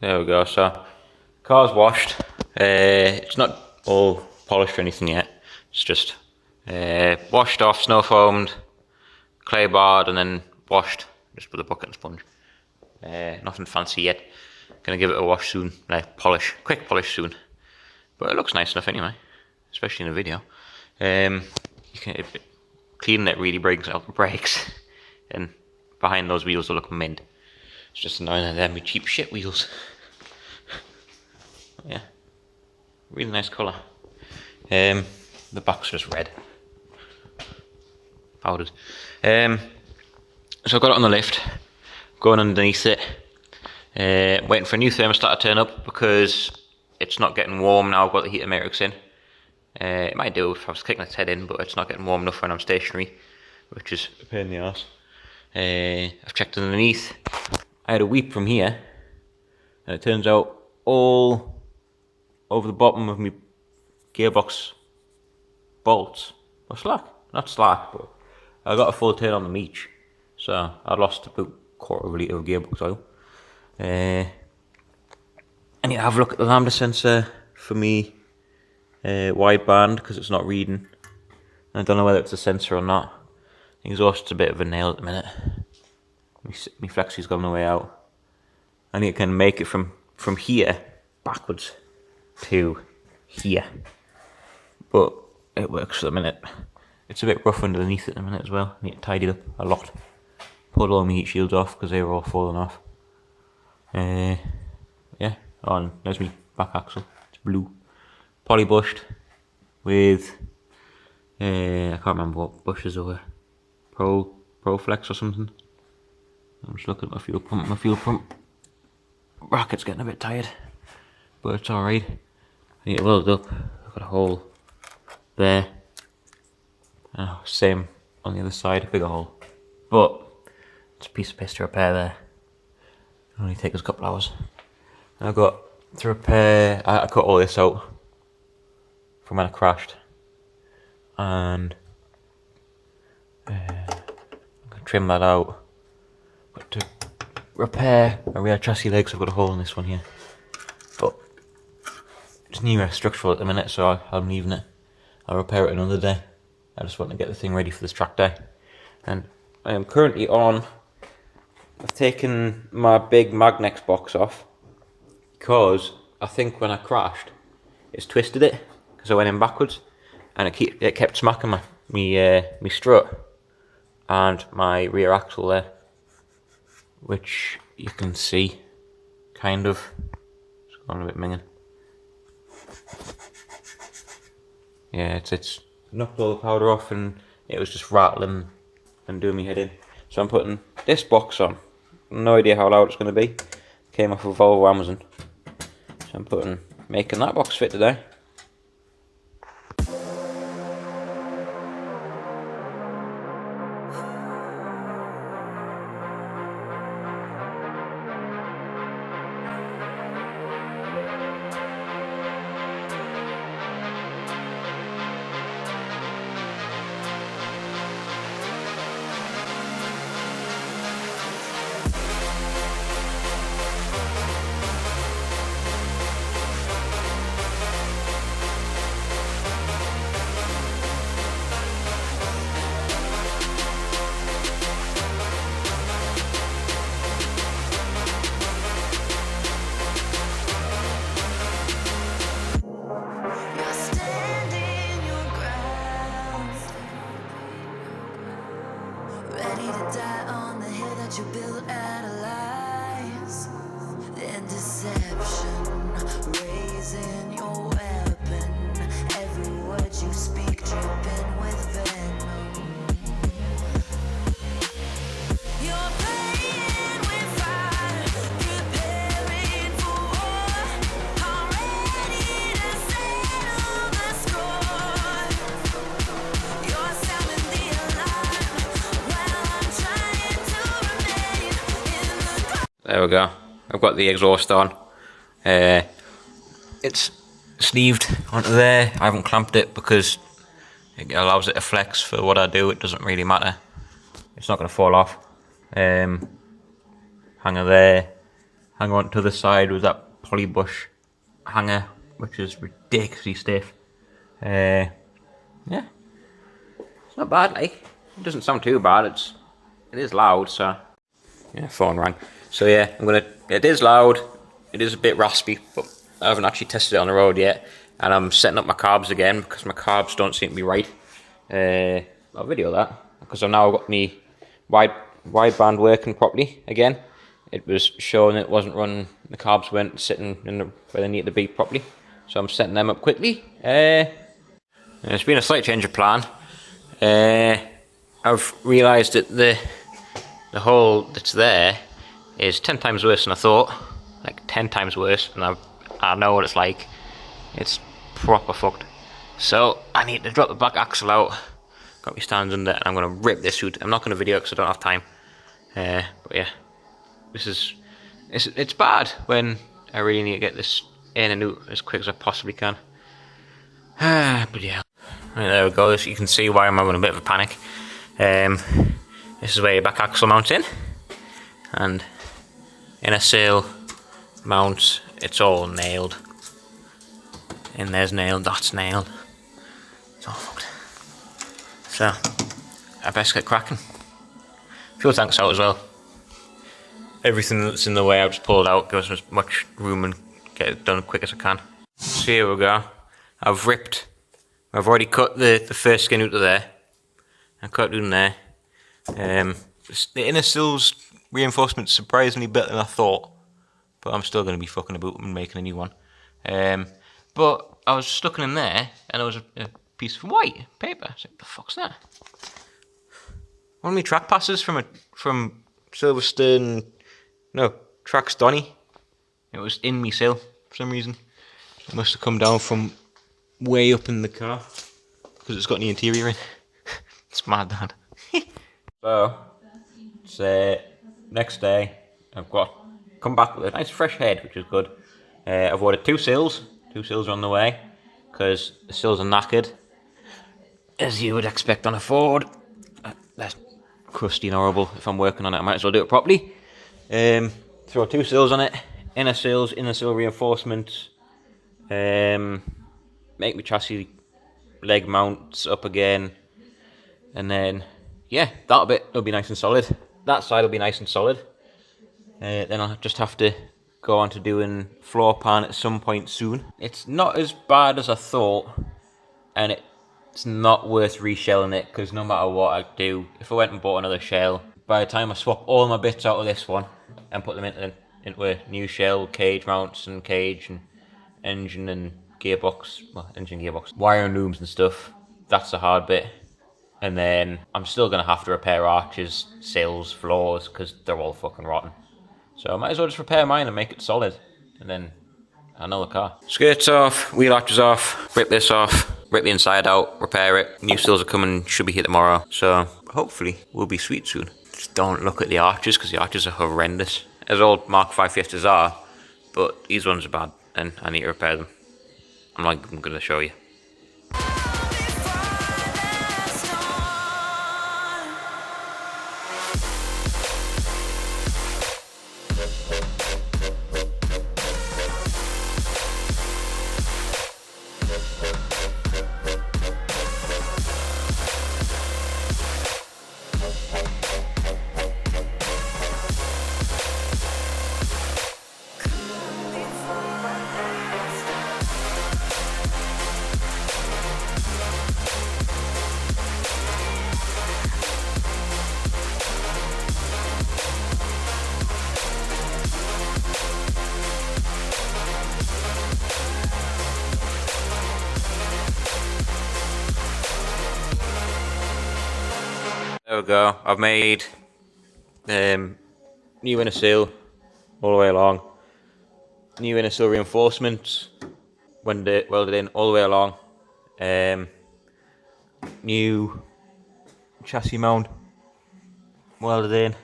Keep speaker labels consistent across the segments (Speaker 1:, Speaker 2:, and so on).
Speaker 1: There we go. So, car's washed. It's not all polished or anything yet. It's just washed off, snow foamed, clay barred, and then washed just with a bucket and sponge. Nothing fancy yet. Gonna give it a wash soon, like quick polish soon. But it looks nice enough anyway, especially in the video. Cleaning it really brings out the brakes, and behind those wheels will look mint. It's just annoying that they're my cheap shit wheels. Yeah, really nice colour. The back's just red, powdered. So I got it on the lift, going underneath it, waiting for a new thermostat to turn up because it's not getting warm now. I've got the heater matrix in. It might do if I was kicking its head in, but it's not getting warm enough when I'm stationary, which is a pain in the arse. I've checked underneath. I had a weep from here, and it turns out all over the bottom of my gearbox bolts or slack. Not slack, but I got a full turn on them each, so I lost about quarter of a litre of gearbox oil. I need to have a look at the lambda sensor for me wideband because it's not reading. I don't know whether it's a sensor or not. The exhaust's a bit of a nail at the minute. My flexie's gone the way out. I need to kind of make it from here backwards to here, but it works for the minute. It's a bit rough underneath at the minute as well. I need to tidy it up a lot. Pulled all my heat shields off because they were all falling off. Yeah, oh, and there's my back axle. It's blue, polybushed with I can't remember what bushes over. Proflex or something. I'm just looking at my fuel pump. My fuel pump bracket's getting a bit tired, but it's alright. I need to weld it up. I've got a hole there. Same on the other side, a bigger hole. But it's a piece of piss to repair there. It'll only take us a couple hours. And I've got to repair. I cut all this out from when I crashed, and I'm gonna trim that out. But to repair my rear chassis legs, I've got a hole in this one here. But it's near structural at the minute, so I'm leaving it. I'll repair it another day. I just want to get the thing ready for this track day. And I am currently on. I've taken my big Magnex box off because I think when I crashed, it's twisted it because I went in backwards, and it kept smacking my strut and my rear axle there, which you can see, kind of. It's gone a bit minging. Yeah, it's knocked all the powder off, and it was just rattling and doing me head in. So I'm putting this box on. No idea how loud it's going to be. Came off of Volvo Amazon. So I'm making that box fit today.
Speaker 2: You built out of lies and deception, raising your weapon. Every word you speak dripping with venom. You're playing with fire, preparing for war. I'm ready to settle the score. You're sounding the alarm while I'm trying to remain in the.
Speaker 1: There we go. I've got the exhaust on. It's sleeved onto there. I haven't clamped it because it allows it to flex for what I do. It doesn't really matter. It's not going to fall off. Hanger there. hanger on to the side with that polybush hanger, which is ridiculously stiff. Yeah, it's not bad. Like, it doesn't sound too bad. It is loud, so yeah. Phone rang. So yeah, it is loud. It is a bit raspy, but I haven't actually tested it on the road yet. And I'm setting up my carbs again because my carbs don't seem to be right. I'll video that because I've now got me wideband working properly again. It was showing it wasn't running. The carbs weren't sitting in where they need to be properly. So I'm setting them up quickly. It's been a slight change of plan. I've realised that the hole that's there is 10 times worse than I thought. Like 10 times worse, and I know what it's like. It's proper fucked. So I need to drop the back axle out. Got me stands under, and I'm gonna rip this hood. I'm not gonna video because I don't have time. But yeah, it's bad when I really need to get this in and out as quick as I possibly can. But yeah, right, there we go. You can see why I'm having a bit of a panic. This is where your back axle mounts in, and inner sail mounts. It's all nailed. And there's nailed. That's nailed. It's all fucked. So I best get cracking. Fuel tank's out as well. Everything that's in the way I've just pulled out, give us as much room and get it done as quick as I can. So here we go. I've already cut the first skin out of there. I cut it in there. The inner sills reinforcement's surprisingly better than I thought, but I'm still going to be fucking about and making a new one. But I was stuck in there, and there was a piece of white paper. I was like, the fuck's that? One of my track passes from Silverstone, no, Tracks Dani. It was in me sill for some reason. It must have come down from way up in the car because it's got the interior in. It's mad, Dad. So it's next day. I've come back with a nice fresh head, which is good. I've ordered 2 sills. 2 sills are on the way because the sills are knackered, as you would expect on a Ford. That's crusty and horrible. If I'm working on it, I might as well do it properly. Throw 2 sills on it. Inner sills, inner sill reinforcement. Make my chassis leg mounts up again, and then yeah, that bit will be nice and solid. That side will be nice and solid. Then I'll just have to go on to doing floor pan at some point soon. It's not as bad as I thought, and it's not worth reshelling it because no matter what I do, if I went and bought another shell, by the time I swap all my bits out of this one and put them into a new shell, cage mounts and cage and engine and gearbox, well, engine gearbox, wire and looms and stuff, that's the hard bit. And then I'm still going to have to repair arches, sills, floors, because they're all fucking rotten. So I might as well just repair mine and make it solid. And then I know the car. Skirts off, wheel arches off, rip this off, rip the inside out, repair it. New sills are coming, should be here tomorrow. So hopefully we'll be sweet soon. Just don't look at the arches, because the arches are horrendous. As old Mark V Fiestas are, but these ones are bad, and I need to repair them. I'm going to show you. There we go. I've made new inner sill all the way along. New inner sill reinforcements welded in all the way along. New chassis mount welded in.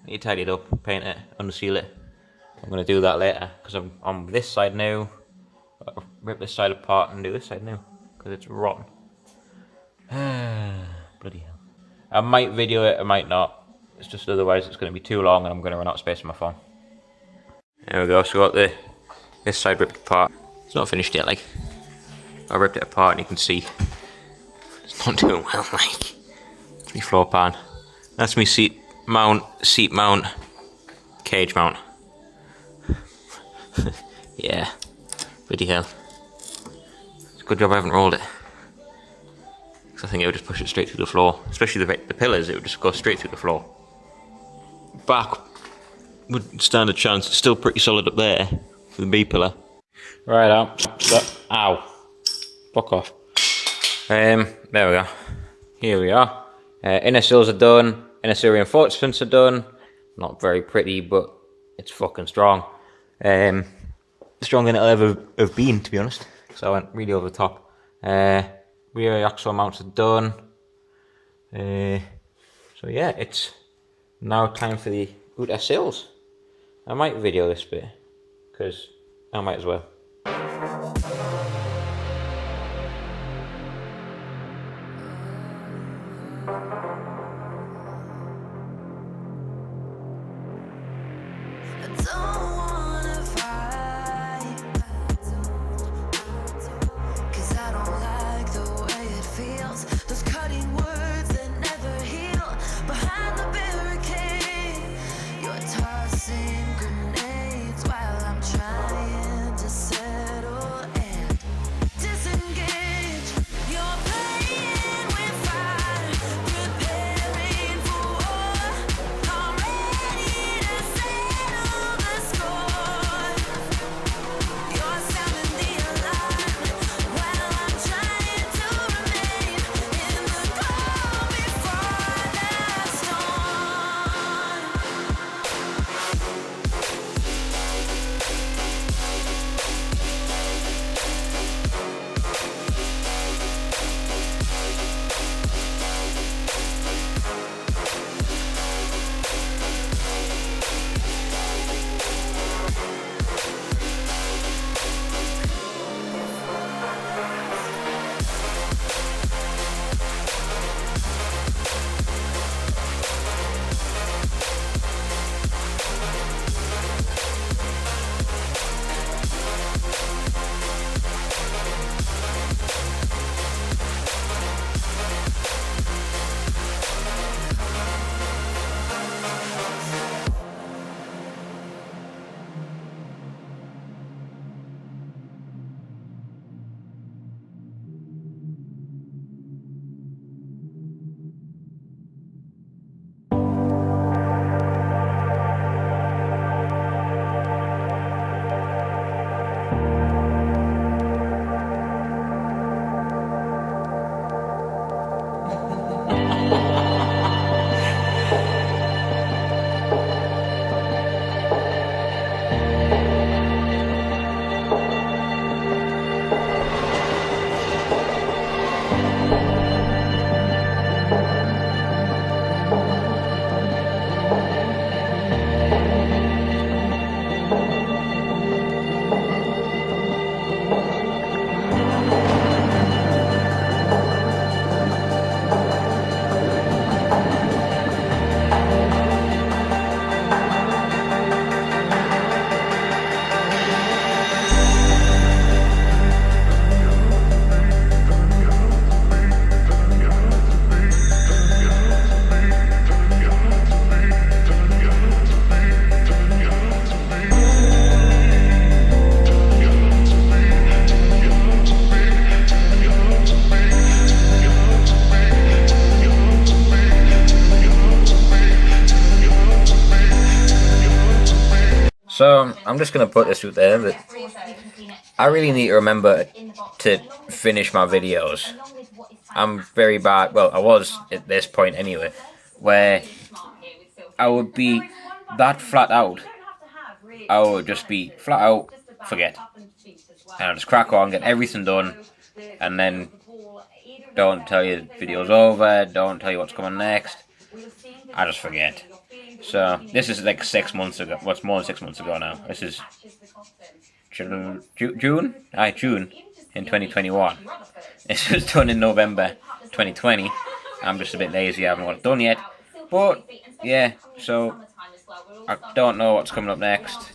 Speaker 1: Need to tidy it up, paint it, unseal it. I'm going to do that later because I'm on this side now. I'll rip this side apart and do this side now because it's rotten. Bloody hell. I might video it, I might not. It's just otherwise it's going to be too long and I'm going to run out of space on my phone. There we go, so we got this side ripped apart. It's not finished yet, like. I ripped it apart and you can see it's not doing well, like. It's my floor pan. That's my seat mount, cage mount. Yeah, bloody hell. It's a good job I haven't rolled it. Because I think it would just push it straight through the floor. Especially the pillars, it would just go straight through the floor. Back would stand a chance, it's still pretty solid up there for the B pillar. Right out. Ow. Fuck off. There we go. Here we are. Inner sills are done. Inner sill reinforcements are done. Not very pretty, but it's fucking strong. Stronger than it'll ever have been, to be honest. So I went really over the top. Rear axle mounts are done. So yeah, it's now time for the Oulton sills. I might video this bit, because I might as well.
Speaker 2: I don't wanna fight, 'cause I don't like the way it feels. Those cutting words that never heal. Behind the barricade, you're tossing grenades while I'm trying to settle and disengage. You're playing with fire, preparing for war. I'm ready to settle the score. You're sounding the alarm while I'm trying to remain in the calm before the storm.
Speaker 1: So I'm just going to put this out there that I really need to remember to finish my videos. I'm very bad, well I was at this point anyway, where I would be that flat out. I would just be flat out, forget. And I'll just crack on, get everything done, and then don't tell you the video's over, don't tell you what's coming next. I just forget. So this is like 6 months ago. What's more than 6 months ago now? This is June. June in 2021. This was done in November 2020. I'm just a bit lazy. I haven't got it done yet. But yeah, so I don't know what's coming up next.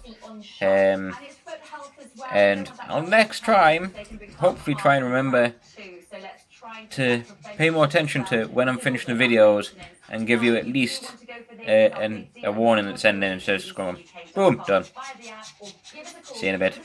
Speaker 1: And I'll next time, hopefully try and remember to pay more attention to when I'm finishing the videos and give you at least a warning that's ending instead of Scum. Boom, done. See you in a bit.